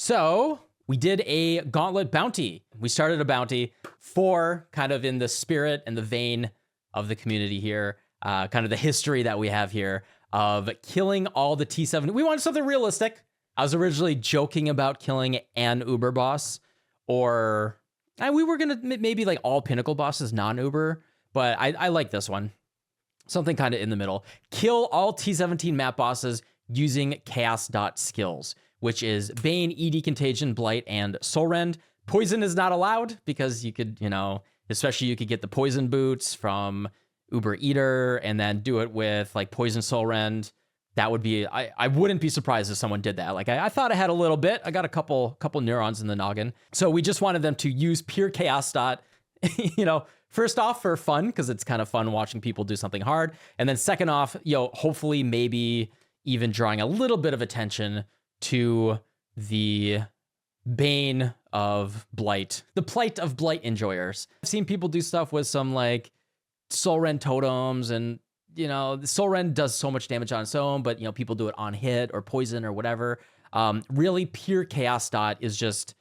So we did a Gauntlet bounty. We started a bounty for kind of in the spirit and the vein of the community here, kind of the history that we have here of killing all the T7. We wanted something realistic. I was originally joking about killing an Uber boss, or we were going to maybe like all Pinnacle bosses, non-Uber, but I like this one. Something kind of in the middle. Kill all T17 map bosses using chaos.skills, which is Bane, ED Contagion, Blight, and Soul Rend. Poison is not allowed because you could, especially you could get the poison boots from Uber Eater and then do it with like Poison Soul Rend. That would be, I wouldn't be surprised if someone did that. Like I thought I had a little bit. I got a couple neurons in the noggin. So we just wanted them to use pure chaos dot, first off for fun, because it's kind of fun watching people do something hard. And then second off, hopefully maybe even drawing a little bit of attention to the bane of Blight, the plight of Blight enjoyers. I've seen people do stuff with some like Soul Rend totems, and Soul Rend does so much damage on its own, but people do it on hit or poison or whatever. Really pure chaos dot is just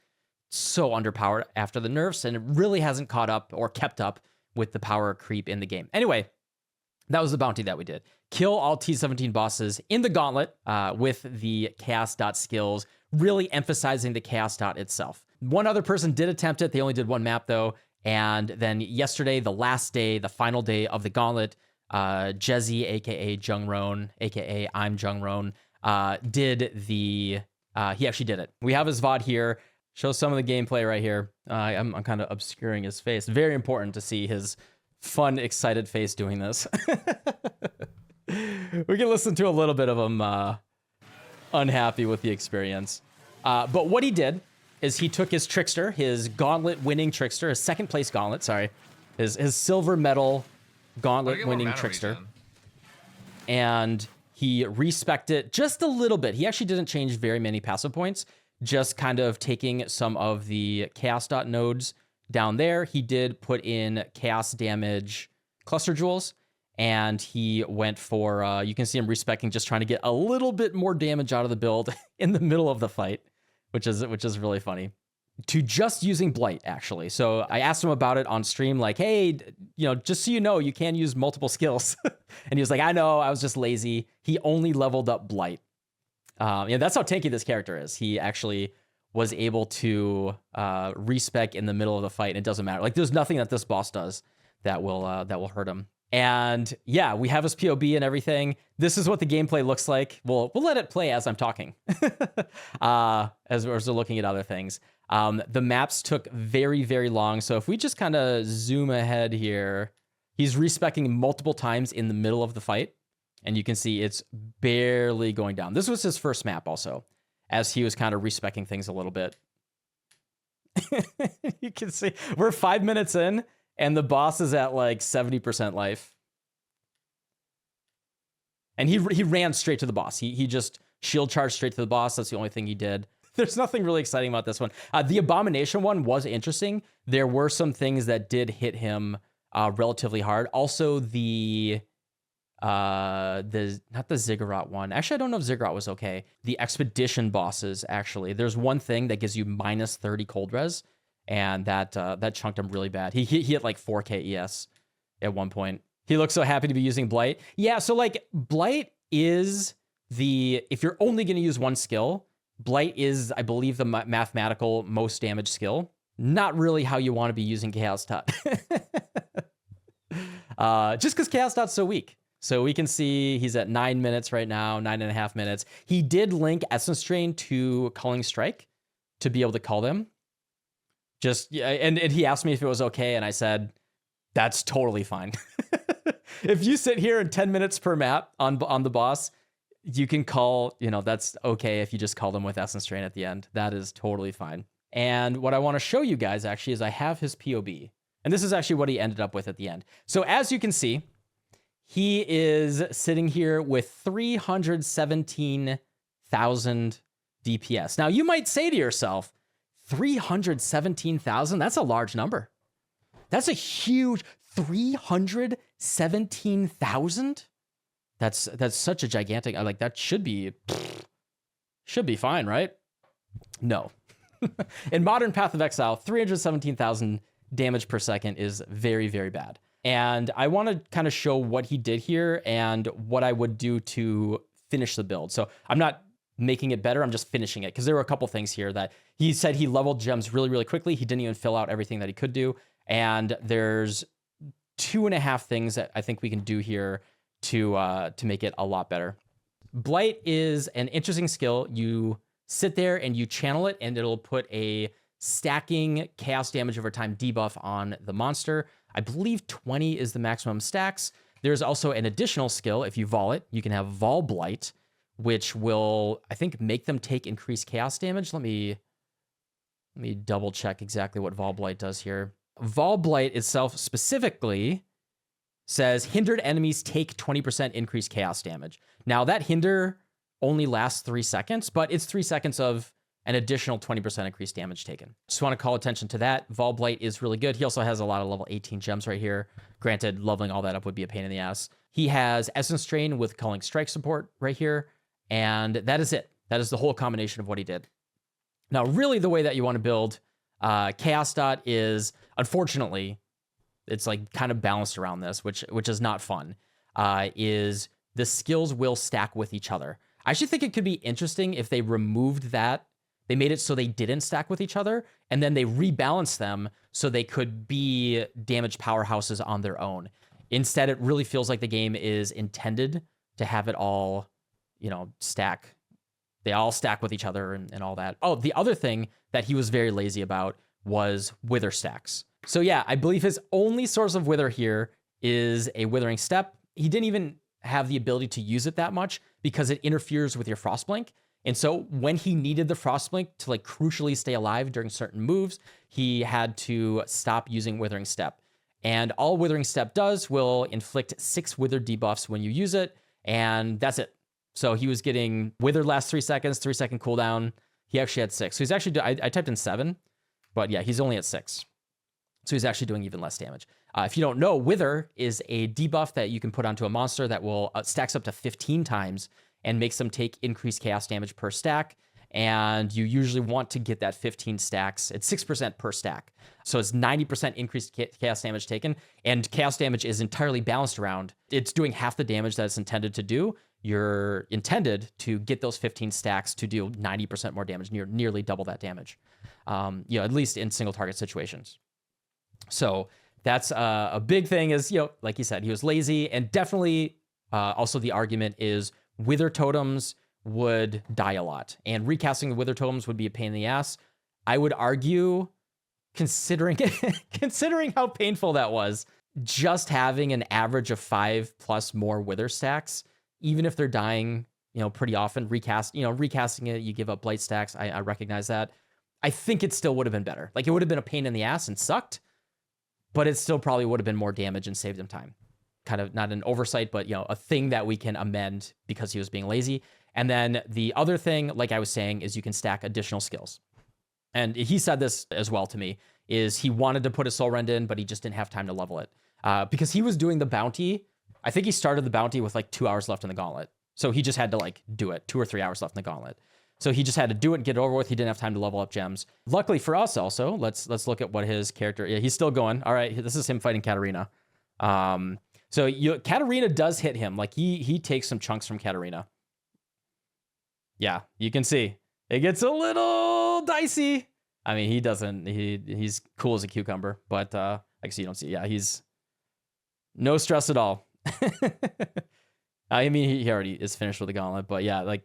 so underpowered after the nerfs, and it really hasn't caught up or kept up with the power creep in the game. Anyway, that was the bounty that we did. Kill all T17 bosses in the Gauntlet with the chaos dot skills, really emphasizing the chaos dot itself. One other person did attempt it. They only did one map though. And then yesterday, the last day, the final day of the Gauntlet, Jezzy, aka Jungron, aka I'm Jungron, he actually did it. We have his VOD here. Show some of the gameplay right here. I'm kind of obscuring his face. Very important to see his fun, excited face doing this. We can listen to a little bit of him unhappy with the experience. But what he did is he took his Trickster, his Gauntlet winning Trickster, his second place Gauntlet, sorry, his silver medal Gauntlet winning Trickster, and he respec'd it just a little bit. He actually didn't change very many passive points, just kind of taking some of the chaos dot nodes down there. He did put in chaos damage cluster jewels, and he went for, you can see him respecing, just trying to get a little bit more damage out of the build in the middle of the fight, which is really funny. To just using Blight, actually. So I asked him about it on stream, like, hey, just so you can use multiple skills. And he was like, I know, I was just lazy. He only leveled up Blight. That's how tanky this character is. He actually was able to respec in the middle of the fight, and it doesn't matter. Like, there's nothing that this boss does that will hurt him. And yeah, we have his POB and everything. This is what the gameplay looks like. We'll let it play as I'm talking, as we're looking at other things. The maps took very, very long. So if we just kind of zoom ahead here, he's respecing multiple times in the middle of the fight. And you can see it's barely going down. This was his first map also, as he was kind of respecing things a little bit. You can see we're 5 minutes in, and the boss is at like 70% life. And he ran straight to the boss. He just shield charged straight to the boss. That's the only thing he did. There's nothing really exciting about this one. The Abomination one was interesting. There were some things that did hit him relatively hard. Also, not the Ziggurat one. Actually, I don't know if Ziggurat was okay. The Expedition bosses, actually. There's one thing that gives you minus 30 cold res, and that chunked him really bad. He hit like 4k ES at one point. He looks so happy to be using Blight. Yeah, so like Blight is if you're only going to use one skill, Blight is, I believe, the mathematical most damage skill. Not really how you want to be using Chaos Dot. Just because Chaos Dot's so weak. So we can see he's at 9 minutes right now, 9.5 minutes. He did link Essence Drain to Culling Strike to be able to cull them. And he asked me if it was okay, and I said, that's totally fine. If you sit here in 10 minutes per map on the boss, you can call, that's okay if you just call them with Essence Drain at the end. That is totally fine. And what I want to show you guys actually is I have his POB. And this is actually what he ended up with at the end. So as you can see, he is sitting here with 317,000 DPS. Now you might say to yourself, 317,000, that's a large number. That's a huge 317,000. That's such a gigantic, like that should be fine, right? No. In modern Path of Exile, 317,000 damage per second is very, very bad. And I want to kind of show what he did here and what I would do to finish the build. So I'm not making it better, I'm just finishing it, because there were a couple things here that he said he leveled gems really, really quickly. He didn't even fill out everything that he could do. And there's 2.5 things that I think we can do here to make it a lot better. Blight is an interesting skill. You sit there and you channel it, and it'll put a stacking chaos damage over time debuff on the monster. I believe 20 is the maximum stacks. There's also an additional skill. If you vol it, you can have Vol Blight, which will, I think, make them take increased chaos damage. Let me double check exactly what Vol Blight does here. Vol Blight itself specifically says hindered enemies take 20% increased chaos damage. Now that hinder only lasts 3 seconds, but it's 3 seconds of an additional 20% increased damage taken. Just want to call attention to that. Vol Blight is really good. He also has a lot of level 18 gems right here. Granted, leveling all that up would be a pain in the ass. He has Essence Strain with Culling Strike support right here. And that is it. That is the whole combination of what he did. Now, really the way that you want to build Chaos Dot is, unfortunately, it's like kind of balanced around this, which is not fun, is the skills will stack with each other. I actually think it could be interesting if they removed that. They made it so they didn't stack with each other, and then they rebalanced them so they could be damage powerhouses on their own. Instead, it really feels like the game is intended to have it all, stack. They all stack with each other and all that. Oh, the other thing that he was very lazy about was wither stacks. So yeah, I believe his only source of wither here is a withering step. He didn't even have the ability to use it that much because it interferes with your Frostblink. And so when he needed the Frostblink to crucially stay alive during certain moves, he had to stop using Withering Step. And all Withering Step does will inflict 6 Wither debuffs when you use it, and that's it. So he was getting Withered lasts 3 seconds, 3-second cooldown. He actually had 6. So he's actually, I typed in 7, but yeah, he's only at 6. So he's actually doing even less damage. If you don't know, Wither is a debuff that you can put onto a monster that will stacks up to 15 times and makes them take increased chaos damage per stack. And you usually want to get that 15 stacks. It's 6% per stack. So it's 90% increased chaos damage taken. And chaos damage is entirely balanced around. It's doing half the damage that it's intended to do. You're intended to get those 15 stacks to do 90% more damage, nearly double that damage. At least in single target situations. So that's a big thing is, like you said, he was lazy, and definitely also the argument is Wither totems would die a lot, and recasting the Wither totems would be a pain in the ass. I would argue, considering how painful that was, just having an average of 5+ more Wither stacks, even if they're dying, pretty often, recasting it, you give up Blight stacks. I recognize that. I think it still would have been better. It would have been a pain in the ass and sucked, but it still probably would have been more damage and saved him time. Kind of not an oversight, but a thing that we can amend because he was being lazy. And then the other thing, like I was saying, is you can stack additional skills. And he said this as well to me, is he wanted to put a Soul Rend in, but he just didn't have time to level it. Because he was doing the bounty. I think he started the bounty with 2 hours left in the Gauntlet. So he just had to do it, 2 or 3 hours left in the Gauntlet. So he just had to do it and get it over with. He didn't have time to level up gems. Luckily for us also, let's look at what his character, he's still going. All right, this is him fighting Katarina. So Katarina does hit him. He takes some chunks from Katarina. Yeah, you can see it gets a little dicey. I mean, he's cool as a cucumber, but I guess you don't see. Yeah, he's no stress at all. I mean, he already is finished with the Gauntlet, but yeah,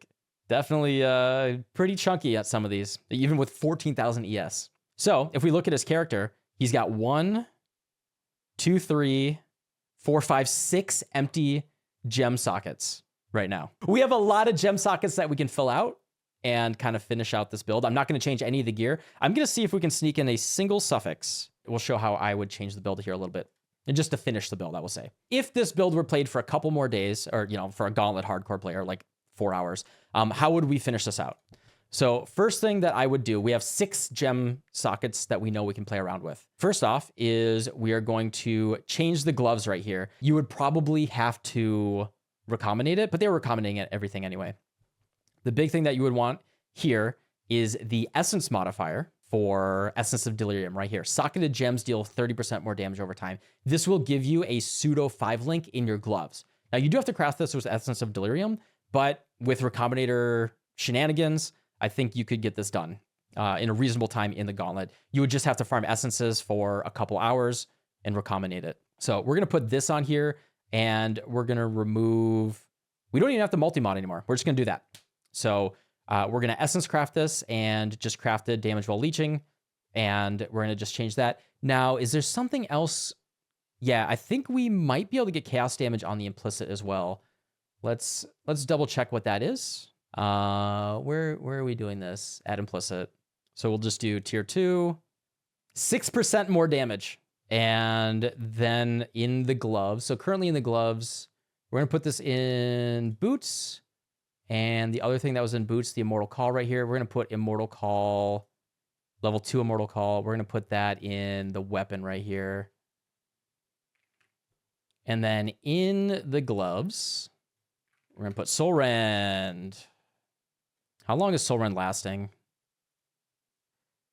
definitely pretty chunky at some of these, even with 14,000 ES. So if we look at his character, he's got 1, 2, 3, 4, 5, 6 empty gem sockets right now. We have a lot of gem sockets that we can fill out and kind of finish out this build. I'm not going to change any of the gear. I'm going to see if we can sneak in a single suffix. We'll show how I would change the build here a little bit. And just to finish the build, I will say. If this build were played for a couple more days, or, for a Gauntlet hardcore player, 4 hours, how would we finish this out? So first thing that I would do, we have 6 gem sockets that we know we can play around with. First off is we are going to change the gloves right here. You would probably have to recombinate it, but they were recombinating everything anyway. The big thing that you would want here is the Essence modifier for Essence of Delirium right here. Socketed gems deal 30% more damage over time. This will give you a pseudo 5-link in your gloves. Now, you do have to craft this with Essence of Delirium, but with Recombinator shenanigans, I think you could get this done in a reasonable time in the Gauntlet. You would just have to farm essences for a couple hours and recombinate it. So we're going to put this on here, and we're going to remove... We don't even have to multi-mod anymore. We're just going to do that. So we're going to essence craft this and just craft it damage while leeching. And we're going to just change that. Now, is there something else? Yeah, I think we might be able to get chaos damage on the implicit as well. Let's double check what that is. Where are we doing this? At implicit. So we'll just do tier 2. 6% more damage. And then in the gloves. So currently in the gloves, we're going to put this in boots. And the other thing that was in boots, the Immortal Call right here, we're going to put Immortal Call, level 2 Immortal Call. We're going to put that in the weapon right here. And then in the gloves, we're going to put Soul Rend. How long is Soul Rend lasting?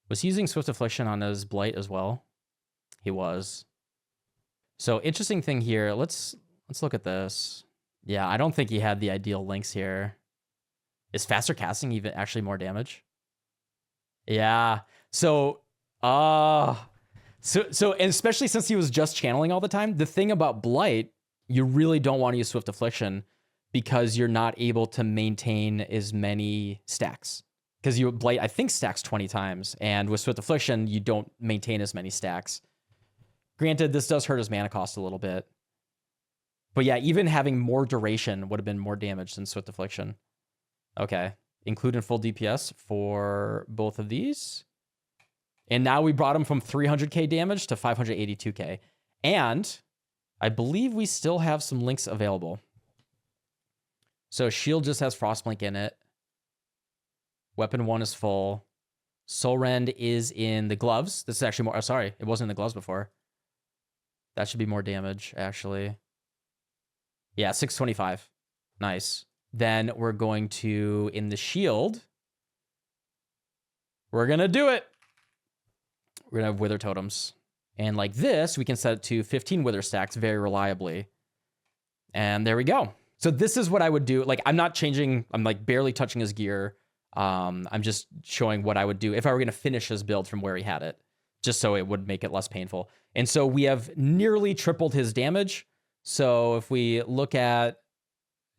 Was he using Swift Affliction on his Blight as well? He was. So interesting thing here. Let's look at this. Yeah, I don't think he had the ideal links here. Is faster casting even actually more damage? Yeah. So and especially since he was just channeling all the time, the thing about Blight, you really don't want to use Swift Affliction because you're not able to maintain as many stacks. Because you Blight, I think, stacks 20 times, and with Swift Affliction, you don't maintain as many stacks. Granted, this does hurt his mana cost a little bit. But yeah, even having more duration would have been more damage than Swift Affliction. Okay. Include in full DPS for both of these. And now we brought him from 300k damage to 582k. And I believe we still have some links available. So Shield just has Frostblink in it. Weapon 1 is full. Soul Rend is in the gloves. This is actually more... Oh, sorry. It wasn't in the gloves before. That should be more damage, actually. Yeah, 625. Nice. Then we're going to, in the shield, we're going to do it. We're going to have Wither Totems. And like this, we can set it to 15 Wither stacks very reliably. And there we go. So this is what I would do. Like, I'm not changing. I'm like barely touching his gear. I'm just showing what I would do if I were going to finish his build from where he had it, just so it would make it less painful. And so we have nearly tripled his damage. So if we look at,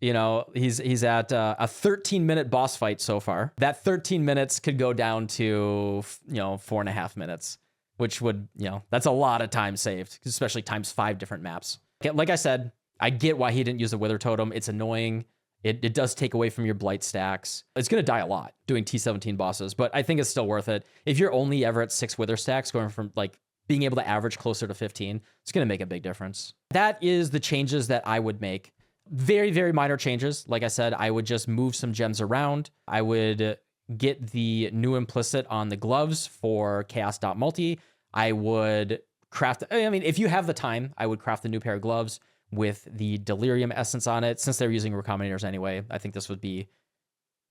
you know, he's at a 13-minute boss fight so far. That 13 minutes could go down to, 4.5 minutes, which would, that's a lot of time saved, especially times 5 different maps. Like I said, I get why he didn't use the Wither Totem. It's annoying. It does take away from your Blight stacks. It's going to die a lot doing T17 bosses, but I think it's still worth it. If you're only ever at 6 Wither stacks, going from like being able to average closer to 15, it's going to make a big difference. That is the changes that I would make. Very, very minor changes. Like I said, I would just move some gems around. I would get the new implicit on the gloves for chaos.multi. I would craft, if you have the time, I would craft the new pair of gloves with the Delirium essence on it. Since they're using recombinators anyway, I think this would be,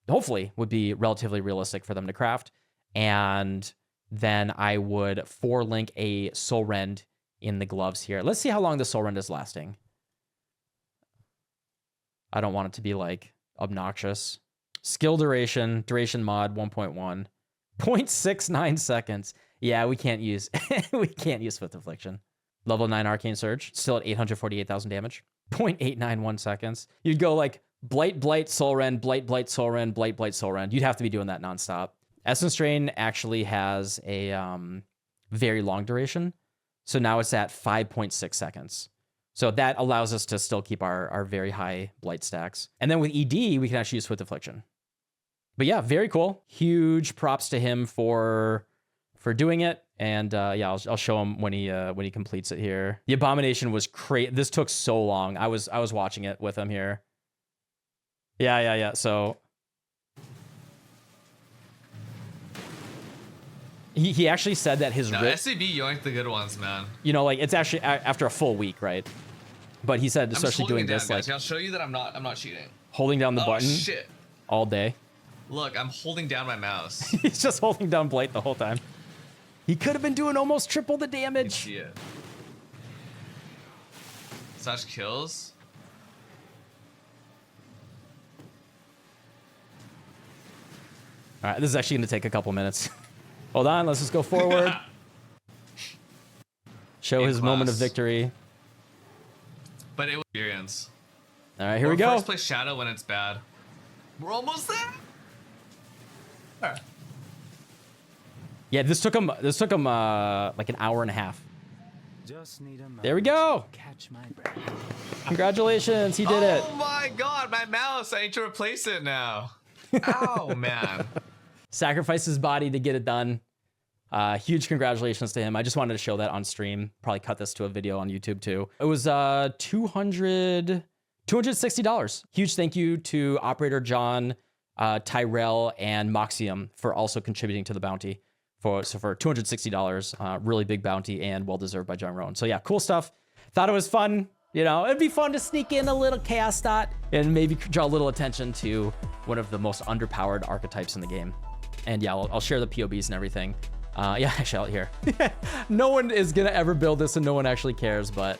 hopefully, would be relatively realistic for them to craft. And then I would 4-link a Soul Rend in the gloves here. Let's see how long the Soul Rend is lasting. I don't want it to be like obnoxious. Skill duration mod 1.1. 0.69 seconds. Yeah, we can't use Swift Affliction. Level 9 Arcane Surge, still at 848,000 damage. 0.891 seconds. You'd go like Blight, Soul Rend, Blight, Soul Rend, Blight, Soul Rend. You'd have to be doing that nonstop. Essence Drain actually has a very long duration. So now it's at 5.6 seconds. So that allows us to still keep our very high Blight stacks. And then with ED, we can actually use Swift Affliction. But yeah, very cool. Huge props to him for doing it. And yeah, I'll show him when he completes it here. The Abomination was crazy. This took so long. I was watching it with him here. Yeah. So he actually said that his SCB yoinked the good ones, man. Like it's actually after a full week, right? But he said, especially doing this, like I'll show you that I'm not cheating. Holding down the button shit. all day. Look, I'm holding down my mouse. He's just holding down Blight the whole time. He could have been doing almost triple the You can damage. see it. Such kills. All right, this is actually going to take a couple minutes. Hold on, let's just go forward. Show his moment of victory. But it was experience. All right, here we go. First play Shadow when it's bad. We're almost there. Yeah, this took him like an hour and a half. Just need a moment There we go. to catch my breath. Congratulations, he did it. Oh my god, my mouse! I need to replace it now. Ow, man. Sacrificed his body to get it done. Huge congratulations to him. I just wanted to show that on stream. Probably cut this to a video on YouTube too. It was $260. Huge thank you to Operator John, Tyrell, and Moxium for also contributing to the bounty. For $260, really big bounty and well deserved by John Rowan. So yeah, cool stuff. Thought it was fun. You know, it'd be fun to sneak in a little chaos dot and maybe draw a little attention to one of the most underpowered archetypes in the game. And yeah, I'll share the POBs and everything. Yeah, actually out here. No one is gonna ever build this and no one actually cares, but